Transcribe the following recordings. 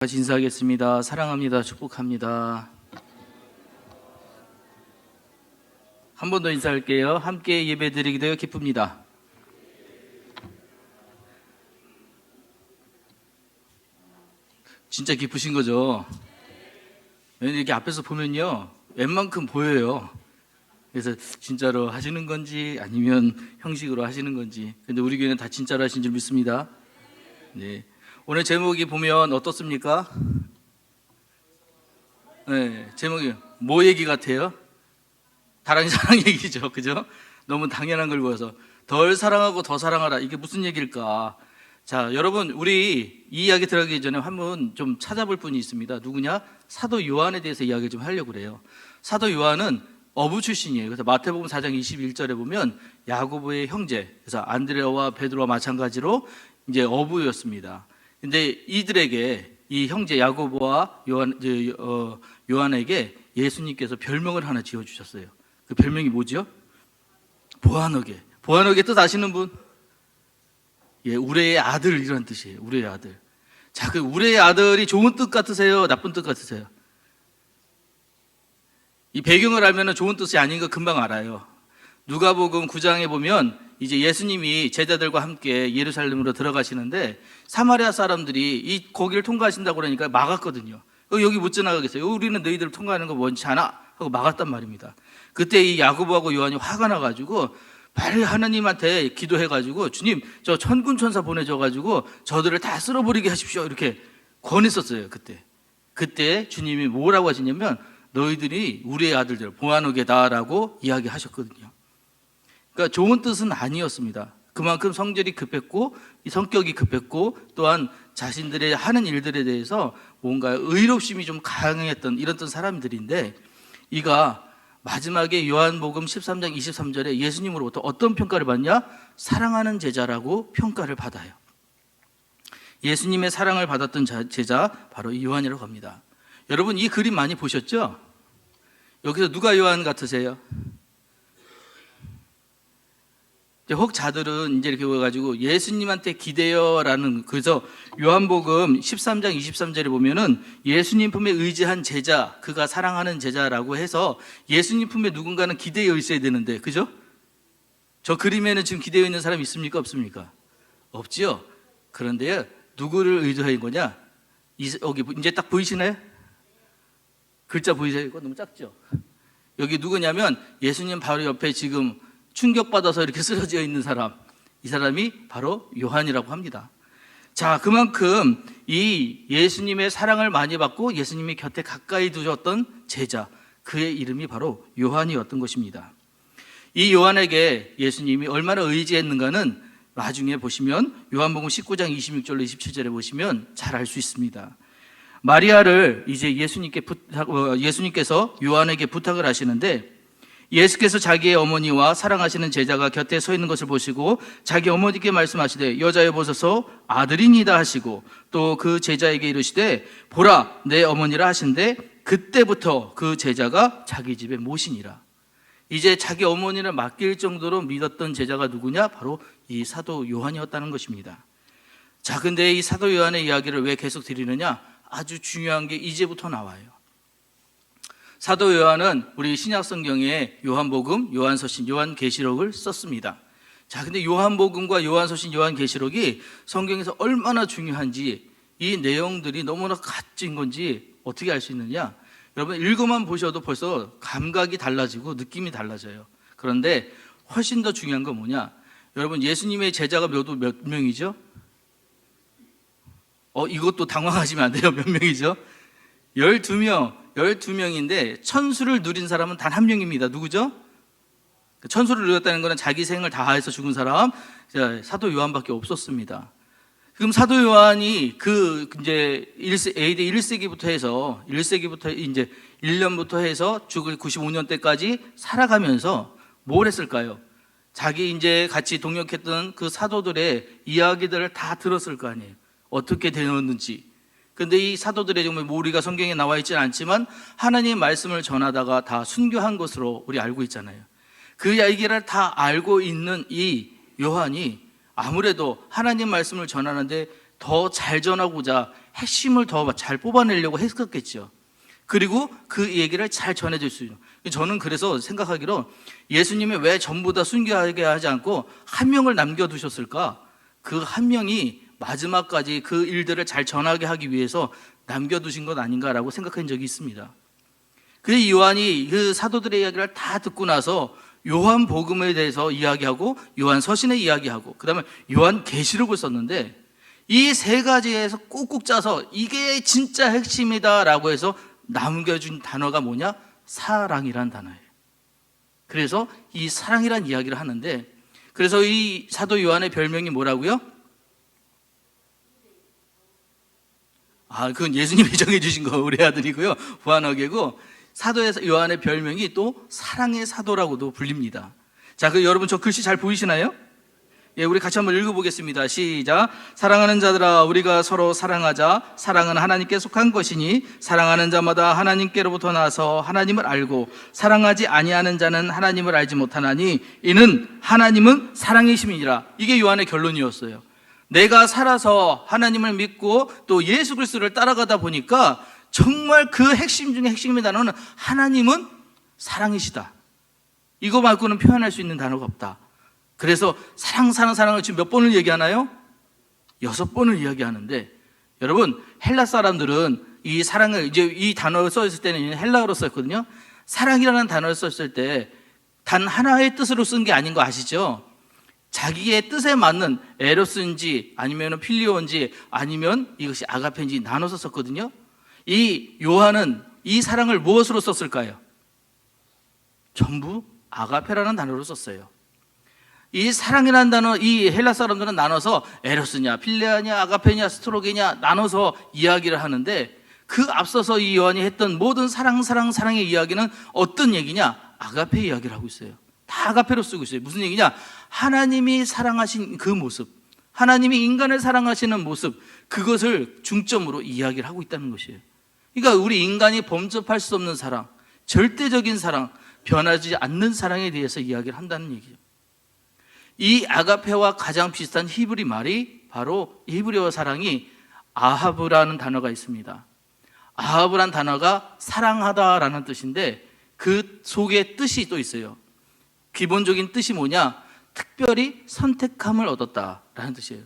같이 인사하겠습니다. 사랑합니다. 축복합니다. 한 번 더 인사할게요. 함께 예배드리게 되어 기쁩니다. 진짜 기쁘신 거죠? 이렇게 앞에서 보면요, 웬만큼 보여요. 그래서 진짜로 하시는 건지 아니면 형식으로 하시는 건지. 근데 우리 교회는 다 진짜로 하신 줄 믿습니다. 네. 오늘 제목이 보면 어떻습니까? 네, 제목이 뭐 얘기 같아요? 다른 사랑 얘기죠, 그죠? 너무 당연한 걸 보여서 덜 사랑하고 더 사랑하라, 이게 무슨 얘기일까? 자, 여러분, 우리 이 이야기 들어가기 전에 한번 좀 찾아볼 분이 있습니다. 누구냐? 사도 요한에 대해서 이야기 좀 하려고 그래요. 사도 요한은 어부 출신이에요. 그래서 마태복음 4장 21절에 보면 야고보의 형제, 그래서 안드레와 베드로와 마찬가지로 이제 어부였습니다. 근데 이들에게, 이 형제 야고보와 요한에게 예수님께서 별명을 하나 지어주셨어요. 그 별명이 뭐죠? 보아너게. 보아너게 뜻 아시는 분? 예, 우레의 아들, 이런 뜻이에요. 우레의 아들. 자, 그 우레의 아들이 좋은 뜻 같으세요? 나쁜 뜻 같으세요? 이 배경을 알면 좋은 뜻이 아닌 거 금방 알아요. 누가복음 9장에 보면 이제 예수님이 제자들과 함께 예루살렘으로 들어가시는데 사마리아 사람들이 이 거기를 통과하신다고 그러니까 막았거든요. 여기 못 지나가겠어요. 우리는 너희들 통과하는 거 원치 않아 하고 막았단 말입니다. 그때 이 야고보하고 요한이 화가 나가지고 빨리 하나님한테 기도해가지고, 주님, 저 천군 천사 보내줘가지고 저들을 다 쓸어버리게 하십시오, 이렇게 권했었어요. 그때 주님이 뭐라고 하시냐면 너희들이 우리의 아들들 보아노게다라고 이야기하셨거든요. 그러니까 좋은 뜻은 아니었습니다. 그만큼 성질이 급했고, 이 성격이 급했고, 또한 자신들의 하는 일들에 대해서 뭔가 의롭심이 좀 강했던 이런 사람들인데, 이가 마지막에 요한복음 13장 23절에 예수님으로부터 어떤 평가를 받냐? 사랑하는 제자라고 평가를 받아요. 예수님의 사랑을 받았던 제자, 바로 이 요한이라고 합니다. 여러분, 이 그림 많이 보셨죠? 여기서 누가 요한 같으세요? 혹자들은 이제 이렇게 보여가지고 예수님한테 기대어라는, 그래서 요한복음 13장 23절에 보면은 예수님 품에 의지한 제자, 그가 사랑하는 제자라고 해서 예수님 품에 누군가는 기대어 있어야 되는데, 그죠? 저 그림에는 지금 기대어 있는 사람 있습니까? 없습니까? 없지요? 그런데 누구를 의지한 거냐? 여기 이제 딱 보이시나요? 글자 보이세요? 이거 너무 작죠? 여기 누구냐면 예수님 바로 옆에 지금 충격받아서 이렇게 쓰러져 있는 사람, 이 사람이 바로 요한이라고 합니다. 자, 그만큼 이 예수님의 사랑을 많이 받고 예수님이 곁에 가까이 두셨던 제자, 그의 이름이 바로 요한이었던 것입니다. 이 요한에게 예수님이 얼마나 의지했는가는 나중에 보시면 요한복음 19장 26절로 27절에 보시면 잘 알 수 있습니다. 마리아를 이제 예수님께서 요한에게 부탁을 하시는데, 예수께서 자기의 어머니와 사랑하시는 제자가 곁에 서 있는 것을 보시고 자기 어머니께 말씀하시되 여자여 보소서 아들이니다 하시고, 또 그 제자에게 이르시되 보라 내 어머니라 하신데, 그때부터 그 제자가 자기 집에 모시니라. 이제 자기 어머니를 맡길 정도로 믿었던 제자가 누구냐? 바로 이 사도 요한이었다는 것입니다. 자, 근데 이 사도 요한의 이야기를 왜 계속 드리느냐? 아주 중요한 게 이제부터 나와요. 사도 요한은 우리 신약 성경에 요한복음, 요한서신, 요한계시록을 썼습니다. 자, 근데 요한복음과 요한서신, 요한계시록이 성경에서 얼마나 중요한지, 이 내용들이 너무나 같은 건지 어떻게 알 수 있느냐? 여러분, 읽어만 보셔도 벌써 감각이 달라지고 느낌이 달라져요. 그런데 훨씬 더 중요한 건 뭐냐? 여러분, 예수님의 제자가 몇 명이죠? 이것도 당황하시면 안 돼요. 몇 명이죠? 12명인데 천수를 누린 사람은 단 한 명입니다. 누구죠? 천수를 누렸다는 것은 자기 생을 다해서 죽은 사람, 사도 요한밖에 없었습니다. 그럼 사도 요한이 이제 AD 1세기부터 해서 이제 1년부터 해서 죽을 95년 때까지 살아가면서 뭘 했을까요? 자기 이제 같이 동역했던 그 사도들의 이야기들을 다 들었을 거 아니에요. 어떻게 되었는지. 근데 이 사도들의 정말 우리가 성경에 나와 있지는 않지만 하나님의 말씀을 전하다가 다 순교한 것으로 우리 알고 있잖아요. 그 얘기를 다 알고 있는 이 요한이 아무래도 하나님 말씀을 전하는데 더 잘 전하고자 핵심을 더 잘 뽑아내려고 했었겠죠. 그리고 그 얘기를 잘 전해줄 수 있는. 저는 그래서 생각하기로 예수님이 왜 전부 다 순교하게 하지 않고 한 명을 남겨두셨을까? 그 한 명이 마지막까지 그 일들을 잘 전하게 하기 위해서 남겨두신 것 아닌가라고 생각한 적이 있습니다. 그래서 요한이 그 사도들의 이야기를 다 듣고 나서 요한 복음에 대해서 이야기하고 요한 서신에 이야기하고 그 다음에 요한 계시록을 썼는데 이 세 가지에서 꾹꾹 짜서 이게 진짜 핵심이다라고 해서 남겨준 단어가 뭐냐? 사랑이란 단어예요. 그래서 이 사랑이란 이야기를 하는데, 그래서 이 사도 요한의 별명이 뭐라고요? 그건 예수님이 정해주신 거 우리 아들이고요, 부한어게고, 사도 요한의 별명이 또 사랑의 사도라고도 불립니다. 자, 그 여러분 저 글씨 잘 보이시나요? 예, 우리 같이 한번 읽어보겠습니다. 시작. 사랑하는 자들아, 우리가 서로 사랑하자. 사랑은 하나님께 속한 것이니 사랑하는 자마다 하나님께로부터 나서 하나님을 알고 사랑하지 아니하는 자는 하나님을 알지 못하나니 이는 하나님은 사랑이심이니라. 이게 요한의 결론이었어요. 내가 살아서 하나님을 믿고 또 예수 그리스도를 따라가다 보니까 정말 그 핵심 중에 핵심의 단어는 하나님은 사랑이시다. 이거 말고는 표현할 수 있는 단어가 없다. 그래서 사랑을 지금 몇 번을 얘기하나요? 6번을 이야기하는데, 여러분 헬라 사람들은 이 사랑을 이제 이 단어를 써있을 때는 헬라어로 썼거든요. 사랑이라는 단어를 썼을 때 단 하나의 뜻으로 쓴 게 아닌 거 아시죠? 자기의 뜻에 맞는 에로스인지 아니면 필리오인지 아니면 이것이 아가페인지 나눠서 썼거든요. 이 요한은 이 사랑을 무엇으로 썼을까요? 전부 아가페라는 단어로 썼어요. 이 사랑이라는 단어, 이 헬라 사람들은 나눠서 에로스냐, 필레아냐, 아가페냐, 스트로게냐 나눠서 이야기를 하는데, 그 앞서서 이 요한이 했던 모든 사랑의 이야기는 어떤 얘기냐? 아가페 이야기를 하고 있어요. 다 아가페로 쓰고 있어요. 무슨 얘기냐? 하나님이 사랑하신 그 모습, 하나님이 인간을 사랑하시는 모습, 그것을 중점으로 이야기를 하고 있다는 것이에요. 그러니까 우리 인간이 범접할 수 없는 사랑, 절대적인 사랑, 변하지 않는 사랑에 대해서 이야기를 한다는 얘기죠. 이 아가페와 가장 비슷한 히브리 말이 바로 히브리어 사랑이 아하브라는 단어가 있습니다. 아하브라는 단어가 사랑하다라는 뜻인데 그 속에 뜻이 또 있어요. 기본적인 뜻이 뭐냐? 특별히 선택함을 얻었다라는 뜻이에요.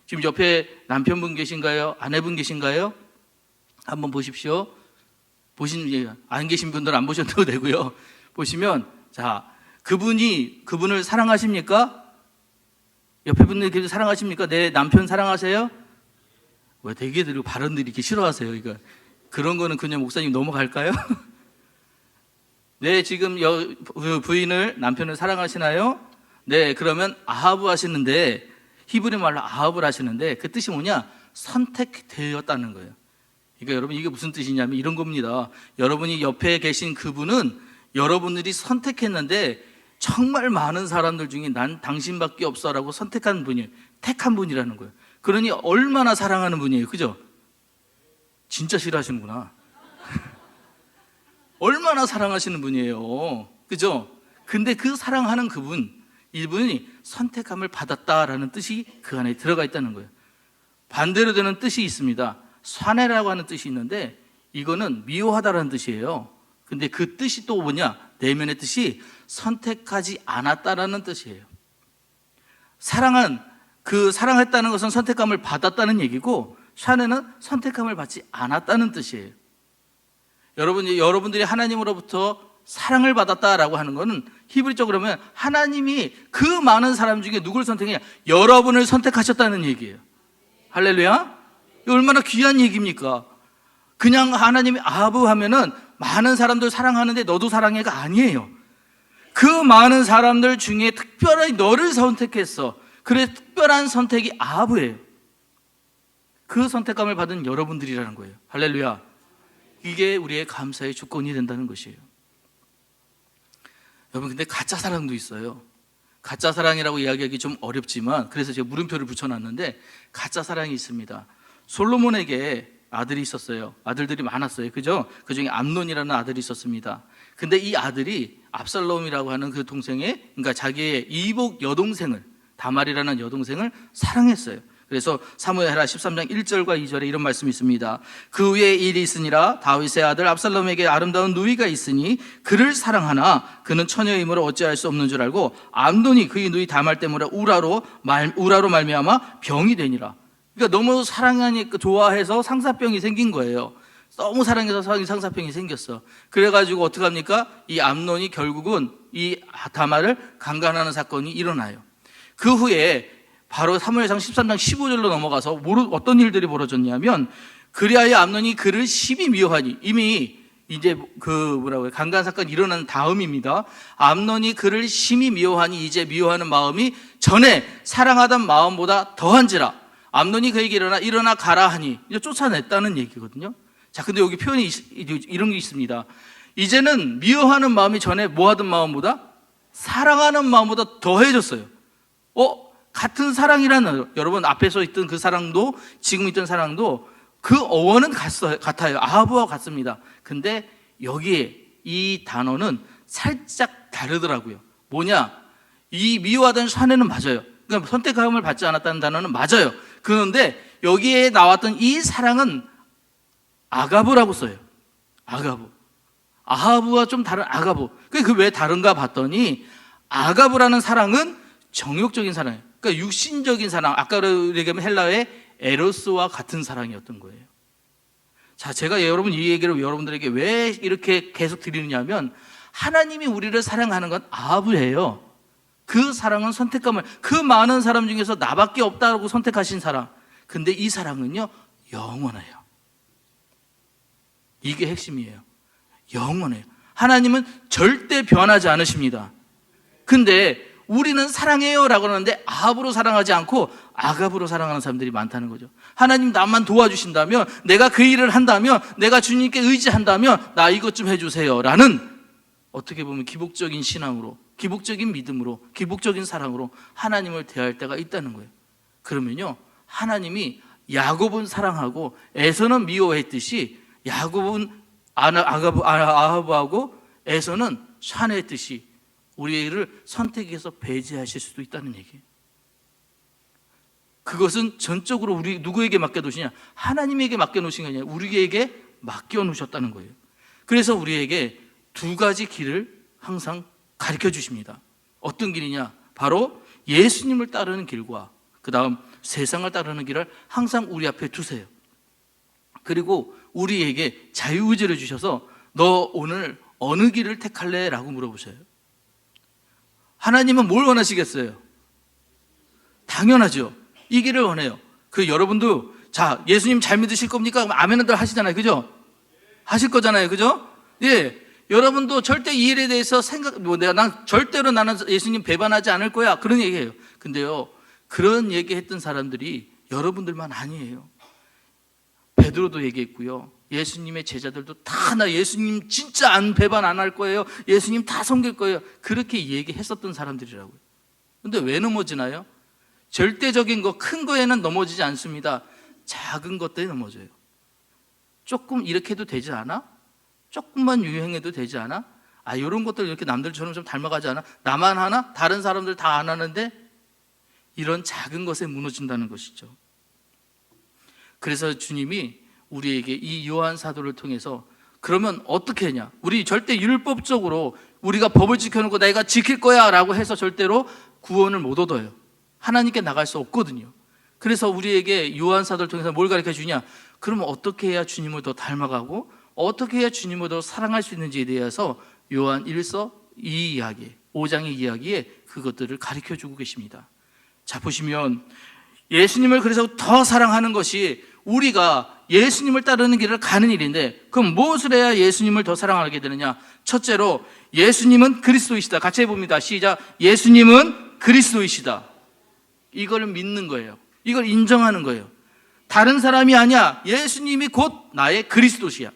지금 옆에 남편분 계신가요? 아내분 계신가요? 한번 보십시오. 안 계신 분들은 안 보셔도 되고요. 보시면 자, 그분을 사랑하십니까? 옆에 분들 사랑하십니까? 내 남편 사랑하세요? 왜 되게들 발언들이 이렇게 싫어하세요? 그러니까 그런 거는 그냥 목사님 넘어갈까요? 네, 지금 부인을, 남편을 사랑하시나요? 네, 그러면 아하브 하시는데, 히브리 말로 아하브를 하시는데 그 뜻이 뭐냐? 선택되었다는 거예요. 그러니까 여러분 이게 무슨 뜻이냐면 이런 겁니다. 여러분이 옆에 계신 그분은 여러분들이 선택했는데 정말 많은 사람들 중에 난 당신밖에 없어라고 선택한 분이에요. 택한 분이라는 거예요. 그러니 얼마나 사랑하는 분이에요. 그죠? 진짜 싫어하시는구나. 얼마나 사랑하시는 분이에요. 그죠? 근데 그 사랑하는 이분이 선택함을 받았다라는 뜻이 그 안에 들어가 있다는 거예요. 반대로 되는 뜻이 있습니다. 쇠뇌라고 하는 뜻이 있는데 이거는 미워하다라는 뜻이에요. 근데 그 뜻이 또 뭐냐? 내면의 뜻이 선택하지 않았다라는 뜻이에요. 사랑했다는 것은 선택감을 받았다는 얘기고, 샤네는 선택감을 받지 않았다는 뜻이에요. 여러분들이 하나님으로부터 사랑을 받았다라고 하는 것은 히브리적으로 하면 하나님이 그 많은 사람 중에 누구를 선택했냐? 여러분을 선택하셨다는 얘기예요. 할렐루야? 이거 얼마나 귀한 얘기입니까? 그냥 하나님이 아부 하면은 많은 사람들 사랑하는데 너도 사랑해가 아니에요. 그 많은 사람들 중에 특별히 너를 선택했어. 그래, 특별한 선택이 아부예요. 그 선택감을 받은 여러분들이라는 거예요. 할렐루야. 이게 우리의 감사의 조건이 된다는 것이에요. 여러분, 근데 가짜 사랑도 있어요. 가짜 사랑이라고 이야기하기 좀 어렵지만, 그래서 제가 물음표를 붙여놨는데 가짜 사랑이 있습니다. 솔로몬에게 아들이 있었어요. 아들들이 많았어요. 그죠? 그 중에 암논이라는 아들이 있었습니다. 근데 이 아들이 압살롬이라고 하는 그러니까 자기의 이복 여동생을, 다말이라는 여동생을 사랑했어요. 그래서 사무엘하 13장 1절과 2절에 이런 말씀이 있습니다. 그 후에 일이 있으니라. 다윗의 아들 압살롬에게 아름다운 누이가 있으니 그를 사랑하나 그는 처녀이므로 어찌할 수 없는 줄 알고 암논이 그의 누이 다말 때문에 우라로 말미암아 병이 되니라. 그러니까 너무 사랑하니까 좋아해서 상사병이 생긴 거예요. 너무 사랑해서 상사병이 생겼어. 그래가지고 어떡합니까? 이 암논이 결국은 이 다말을 강간하는 사건이 일어나요. 그 후에 바로 사무엘상 13장 15절로 넘어가서 어떤 일들이 벌어졌냐면, 그리하여 암논이 그를 심히 미워하니, 이미 이제 강간 사건이 일어난 다음입니다. 암논이 그를 심히 미워하니 이제 미워하는 마음이 전에 사랑하던 마음보다 더한지라. 암논이 그에게 일어나 가라 하니, 이제 쫓아냈다는 얘기거든요. 자, 근데 여기 표현이 이런 게 있습니다. 이제는 미워하는 마음이 전에 뭐하던 마음보다 사랑하는 마음보다 더해졌어요. 같은 사랑이라는, 여러분 앞에서 있던 그 사랑도 지금 있던 사랑도 그 어원은 같아요. 아하브와 같습니다. 근데 여기에 이 단어는 살짝 다르더라고요. 뭐냐? 이 미워하던 샤네는 맞아요. 그러니까 선택함을 받지 않았다는 단어는 맞아요. 그런데 여기에 나왔던 이 사랑은 아가브라고 써요. 아가브. 아하브와 좀 다른 아가브. 그 왜 다른가 봤더니, 아가브라는 사랑은 정욕적인 사랑이에요. 그러니까 육신적인 사랑, 아까 얘기하면 헬라의 에로스와 같은 사랑이었던 거예요. 자, 제가 여러분 이 얘기를 여러분들에게 왜 이렇게 계속 드리느냐면, 하나님이 우리를 사랑하는 건 아하브예요. 그 사랑은 선택감을, 그 많은 사람 중에서 나밖에 없다고 선택하신 사랑. 근데 이 사랑은요, 영원해요. 이게 핵심이에요. 영원해요. 하나님은 절대 변하지 않으십니다. 근데 우리는 사랑해요 라고 하는데 아합으로 사랑하지 않고 아갑으로 사랑하는 사람들이 많다는 거죠. 하나님 나만 도와주신다면, 내가 그 일을 한다면, 내가 주님께 의지한다면 나 이것 좀 해주세요 라는, 어떻게 보면 기복적인 신앙으로, 기복적인 믿음으로, 기복적인 사랑으로 하나님을 대할 때가 있다는 거예요. 그러면요, 하나님이 야곱은 사랑하고 에서는 미워했듯이, 야곱은 아하브하고 에서는 샤네했듯이 우리를 선택해서 배제하실 수도 있다는 얘기예요. 그것은 전적으로 우리 누구에게 맡겨놓으시냐? 하나님에게 맡겨놓으신 게 아니라 우리에게 맡겨놓으셨다는 거예요. 그래서 우리에게 두 가지 길을 항상 가르쳐 주십니다. 어떤 길이냐? 바로 예수님을 따르는 길과 그 다음 세상을 따르는 길을 항상 우리 앞에 두세요. 그리고 우리에게 자유의지를 주셔서 너 오늘 어느 길을 택할래? 라고 물어보셔요. 하나님은 뭘 원하시겠어요? 당연하죠. 이 길을 원해요. 여러분도 자, 예수님 잘 믿으실 겁니까? 아멘들 하시잖아요. 그죠? 하실 거잖아요. 그죠? 예. 여러분도 절대 이 일에 대해서 절대로 나는 예수님 배반하지 않을 거야. 그런 얘기예요. 근데요, 그런 얘기 했던 사람들이 여러분들만 아니에요. 베드로도 얘기했고요. 예수님의 제자들도 다 나 예수님 진짜 배반 안 할 거예요. 예수님 다 섬길 거예요. 그렇게 얘기했었던 사람들이라고요. 근데 왜 넘어지나요? 절대적인 거, 큰 거에는 넘어지지 않습니다. 작은 것들이 넘어져요. 조금 이렇게 해도 되지 않아? 조금만 유행해도 되지 않아? 이런 것들 이렇게 남들처럼 좀 닮아가지 않아? 나만 하나? 다른 사람들 다 안 하는데? 이런 작은 것에 무너진다는 것이죠. 그래서 주님이 우리에게 이 요한 사도를 통해서 그러면 어떻게 하냐? 우리 절대 율법적으로 우리가 법을 지켜놓고 내가 지킬 거야 라고 해서 절대로 구원을 못 얻어요. 하나님께 나갈 수 없거든요. 그래서 우리에게 요한 사도를 통해서 뭘 가르쳐 주냐? 그러면 어떻게 해야 주님을 더 닮아가고 어떻게 해야 주님을 더 사랑할 수 있는지에 대해서 요한 1서 이 이야기, 5장의 이야기에 그것들을 가르쳐 주고 계십니다. 자, 보시면 예수님을 그래서 더 사랑하는 것이 우리가 예수님을 따르는 길을 가는 일인데, 그럼 무엇을 해야 예수님을 더 사랑하게 되느냐? 첫째로 예수님은 그리스도이시다. 같이 해봅니다. 시작. 예수님은 그리스도이시다. 이걸 믿는 거예요. 이걸 인정하는 거예요. 다른 사람이 아니야. 예수님이 곧 나의 그리스도시야.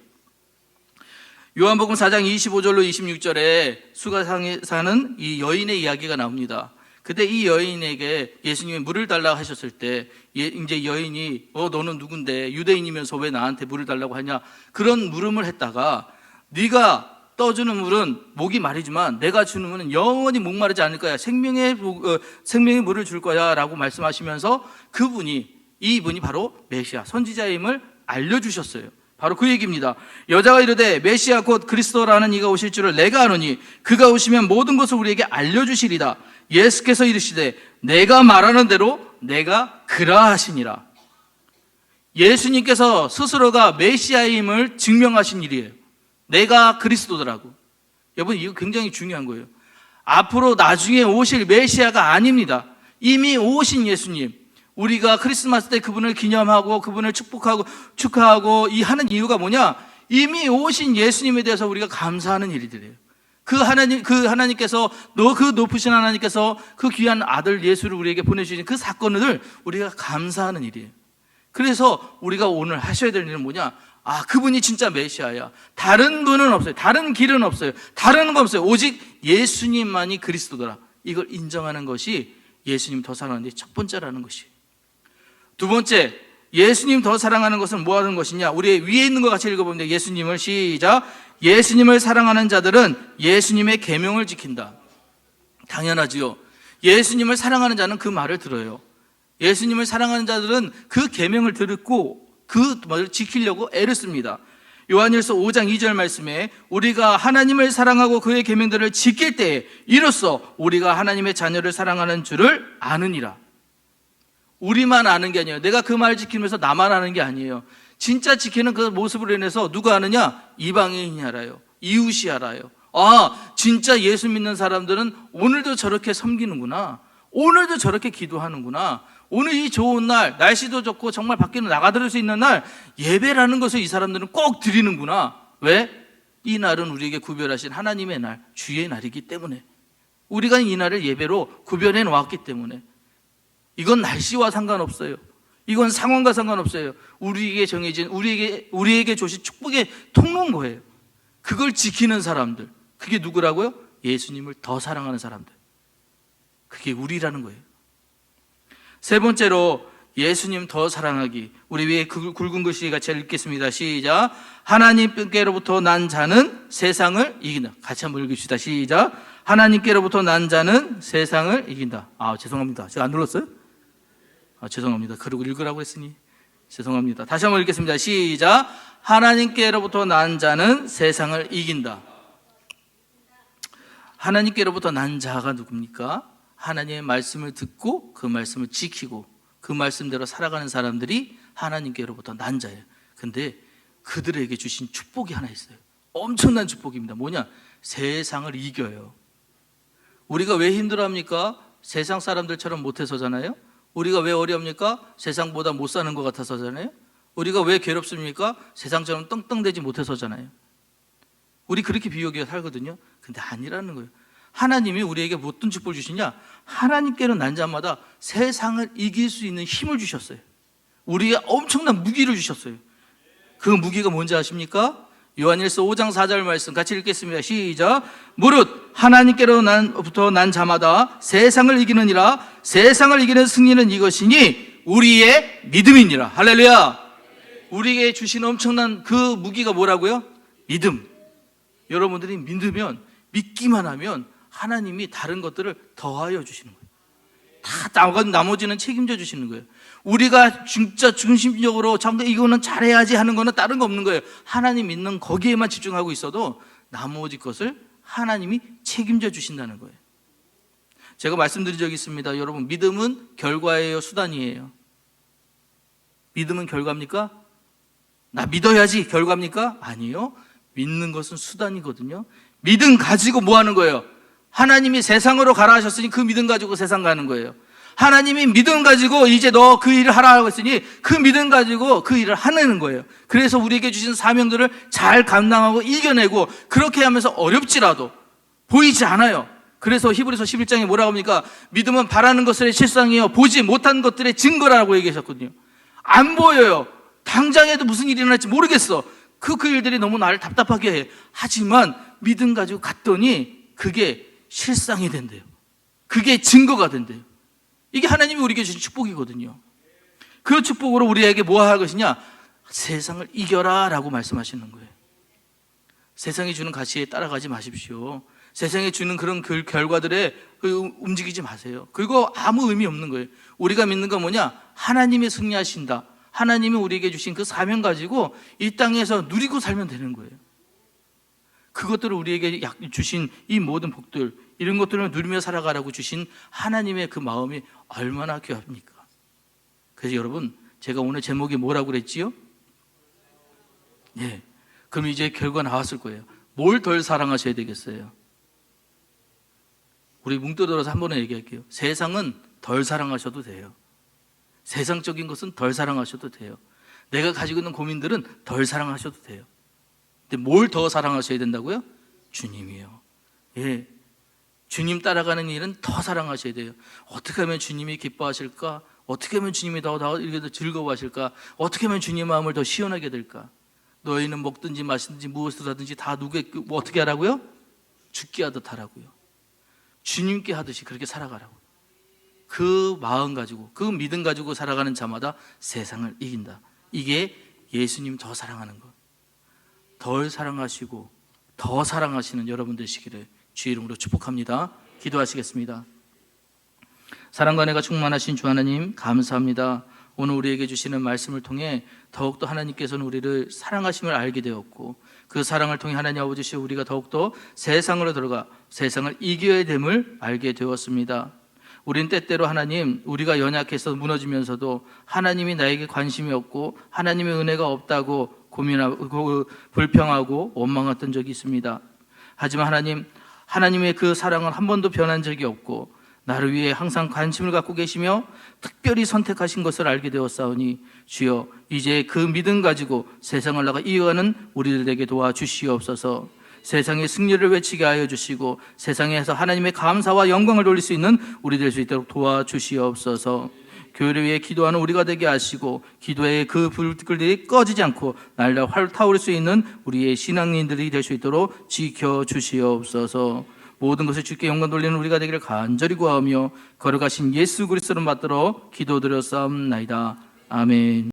요한복음 4장 25절로 26절에 수가상에 사는 이 여인의 이야기가 나옵니다. 그때 이 여인에게 예수님이 물을 달라고 하셨을 때 이제 여인이 너는 누군데 유대인이면서 왜 나한테 물을 달라고 하냐, 그런 물음을 했다가 네가 떠주는 물은 목이 마르지만 내가 주는 물은 영원히 목마르지 않을 거야. 생명의 물을 줄 거야 라고 말씀하시면서 그분이 이분이 바로 메시아 선지자임을 알려주셨어요. 바로 그 얘기입니다. 여자가 이르되 메시아 곧 그리스도라는 이가 오실 줄을 내가 아노니 그가 오시면 모든 것을 우리에게 알려주시리다. 예수께서 이르시되 내가 말하는 대로 내가 그라하시니라. 예수님께서 스스로가 메시아임을 증명하신 일이에요. 내가 그리스도더라고. 여러분, 이거 굉장히 중요한 거예요. 앞으로 나중에 오실 메시아가 아닙니다. 이미 오신 예수님. 우리가 크리스마스 때 그분을 기념하고 그분을 축하하고 이 하는 이유가 뭐냐? 이미 오신 예수님에 대해서 우리가 감사하는 일들이에요. 그 하나님께서 그 높으신 하나님께서 그 귀한 아들 예수를 우리에게 보내주신 그 사건을 우리가 감사하는 일이에요. 그래서 우리가 오늘 하셔야 될 일은 뭐냐? 아, 그분이 진짜 메시아야. 다른 분은 없어요. 다른 길은 없어요. 다른 건 없어요. 오직 예수님만이 그리스도더라. 이걸 인정하는 것이 예수님 더 사랑하는 데 첫 번째라는 것이. 두 번째, 예수님 더 사랑하는 것은 뭐 하는 것이냐? 우리 위에 있는 것 같이 읽어보면 예수님을 시작. 예수님을 사랑하는 자들은 예수님의 계명을 지킨다. 당연하지요. 예수님을 사랑하는 자는 그 말을 들어요. 예수님을 사랑하는 자들은 그 계명을 듣고 그 말을 지키려고 애를 씁니다. 요한일서 5장 2절 말씀에 우리가 하나님을 사랑하고 그의 계명들을 지킬 때에 이로써 우리가 하나님의 자녀를 사랑하는 줄을 아느니라. 우리만 아는 게 아니에요. 내가 그 말 지키면서 나만 아는 게 아니에요. 진짜 지키는 그 모습으로 인해서 누가 아느냐? 이방인이 알아요. 이웃이 알아요. 아, 진짜 예수 믿는 사람들은 오늘도 저렇게 섬기는구나. 오늘도 저렇게 기도하는구나. 오늘 이 좋은 날, 날씨도 좋고 정말 밖에는 나가들을 수 있는 날 예배라는 것을 이 사람들은 꼭 드리는구나. 왜? 이 날은 우리에게 구별하신 하나님의 날, 주의 날이기 때문에. 우리가 이 날을 예배로 구별해 놓았기 때문에. 이건 날씨와 상관없어요. 이건 상황과 상관없어요. 우리에게 정해진, 우리에게 주신 축복의 통로인 거예요. 그걸 지키는 사람들. 그게 누구라고요? 예수님을 더 사랑하는 사람들. 그게 우리라는 거예요. 세 번째로 예수님 더 사랑하기. 우리 위에 굵은 글씨 같이 읽겠습니다. 시작. 하나님께로부터 난 자는 세상을 이긴다. 같이 한번 읽읍시다. 시작. 하나님께로부터 난 자는 세상을 이긴다. 아, 죄송합니다. 제가 안 눌렀어요? 아, 죄송합니다. 그러고 읽으라고 했으니 죄송합니다. 다시 한번 읽겠습니다. 시작. 하나님께로부터 난 자는 세상을 이긴다. 하나님께로부터 난 자가 누굽니까? 하나님의 말씀을 듣고 그 말씀을 지키고 그 말씀대로 살아가는 사람들이 하나님께로부터 난 자예요. 근데 그들에게 주신 축복이 하나 있어요. 엄청난 축복입니다. 뭐냐? 세상을 이겨요. 우리가 왜 힘들어합니까? 세상 사람들처럼 못해서잖아요. 우리가 왜 어려합니까? 세상보다 못 사는 것 같아서잖아요. 우리가 왜 괴롭습니까? 세상처럼 떵떵대지 못해서잖아요. 우리 그렇게 비교하게 살거든요. 근데 아니라는 거예요. 하나님이 우리에게 어떤 축복을 주시냐? 하나님께는 난 자마다 세상을 이길 수 있는 힘을 주셨어요. 우리에게 엄청난 무기를 주셨어요. 그 무기가 뭔지 아십니까? 요한일서 5장 4절 말씀 같이 읽겠습니다. 시작. 무릇 하나님께로부터 난 자마다 세상을 이기느니라. 세상을 이기는 승리는 이것이니 우리의 믿음이니라. 할렐루야. 우리에게 주신 엄청난 그 무기가 뭐라고요? 믿음. 여러분들이 믿기만 하면 하나님이 다른 것들을 더하여 주시는 거예요. 다 나머지는 책임져 주시는 거예요. 우리가 진짜 중심적으로 이거는 잘해야지 하는 거는 다른 거 없는 거예요. 하나님 믿는 거기에만 집중하고 있어도 나머지 것을 하나님이 책임져 주신다는 거예요. 제가 말씀드린 적이 있습니다. 여러분, 믿음은 결과예요, 수단이에요? 믿음은 결과입니까? 나 믿어야지 결과입니까? 아니요. 믿는 것은 수단이거든요. 믿음 가지고 뭐 하는 거예요? 하나님이 세상으로 가라 하셨으니 그 믿음 가지고 세상 가는 거예요. 하나님이 믿음 가지고 이제 너 그 일을 하라 하고 했으니 그 믿음 가지고 그 일을 하는 거예요. 그래서 우리에게 주신 사명들을 잘 감당하고 이겨내고 그렇게 하면서 어렵지라도 보이지 않아요. 그래서 히브리서 11장에 뭐라고 합니까? 믿음은 바라는 것들의 실상이요 보지 못한 것들의 증거라고 얘기하셨거든요. 안 보여요. 당장에도 무슨 일이 일어날지 모르겠어. 그 일들이 너무 나를 답답하게 해. 하지만 믿음 가지고 갔더니 그게 실상이 된대요. 그게 증거가 된대요. 이게 하나님이 우리에게 주신 축복이거든요. 그 축복으로 우리에게 뭐 할 것이냐? 세상을 이겨라 라고 말씀하시는 거예요. 세상이 주는 가치에 따라가지 마십시오. 세상에 주는 그런 결과들에 움직이지 마세요. 그리고 아무 의미 없는 거예요. 우리가 믿는 건 뭐냐? 하나님이 승리하신다. 하나님이 우리에게 주신 그 사명 가지고 이 땅에서 누리고 살면 되는 거예요. 그것들을 우리에게 주신 이 모든 복들, 이런 것들을 누리며 살아가라고 주신 하나님의 그 마음이 얼마나 귀합니까? 그래서 여러분, 제가 오늘 제목이 뭐라고 그랬지요? 예. 그럼 이제 결과 나왔을 거예요. 뭘 덜 사랑하셔야 되겠어요? 우리 뭉뚱그려서 한 번에 얘기할게요. 세상은 덜 사랑하셔도 돼요. 세상적인 것은 덜 사랑하셔도 돼요. 내가 가지고 있는 고민들은 덜 사랑하셔도 돼요. 근데 뭘 더 사랑하셔야 된다고요? 주님이요. 예. 주님 따라가는 일은 더 사랑하셔야 돼요. 어떻게 하면 주님이 기뻐하실까? 어떻게 하면 주님이 더 즐거워하실까? 어떻게 하면 주님의 마음을 더 시원하게 될까? 너희는 먹든지 마시든지 무엇을 하든지 다 누구에게 어떻게 하라고요? 죽게 하듯 하라고요. 주님께 하듯이 그렇게 살아가라고. 그 마음 가지고, 그 믿음 가지고 살아가는 자마다 세상을 이긴다. 이게 예수님 더 사랑하는 것. 덜 사랑하시고 더 사랑하시는 여러분 되시기를 주의 이름으로 축복합니다. 기도하시겠습니다. 사랑과 은혜가 충만하신 주 하나님, 감사합니다. 오늘 우리에게 주시는 말씀을 통해 더욱더 하나님께서는 우리를 사랑하심을 알게 되었고, 그 사랑을 통해 하나님 아버지 우리가 더욱더 세상으로 들어가 세상을 이겨야 됨을 알게 되었습니다. 우린 때때로 하나님, 우리가 연약해서 무너지면서도 하나님이 나에게 관심이 없고 하나님의 은혜가 없다고 고민하고 불평하고 원망했던 적이 있습니다. 하지만 하나님의 그 사랑은 한 번도 변한 적이 없고 나를 위해 항상 관심을 갖고 계시며 특별히 선택하신 것을 알게 되었사오니 주여, 이제 그 믿음 가지고 세상을 나가 이어가는 우리들에게 도와주시옵소서. 세상의 승리를 외치게 하여 주시고 세상에서 하나님의 감사와 영광을 돌릴 수 있는 우리 될 수 있도록 도와주시옵소서. 교회를 위해 기도하는 우리가 되게 하시고 기도의 그 불들이 꺼지지 않고 날날 활타오를 수 있는 우리의 신앙인들이 될 수 있도록 지켜주시옵소서. 모든 것을 주께 영광 돌리는 우리가 되기를 간절히 구하며 걸어가신 예수 그리스도를 받들어 기도드렸사옵나이다. 아멘.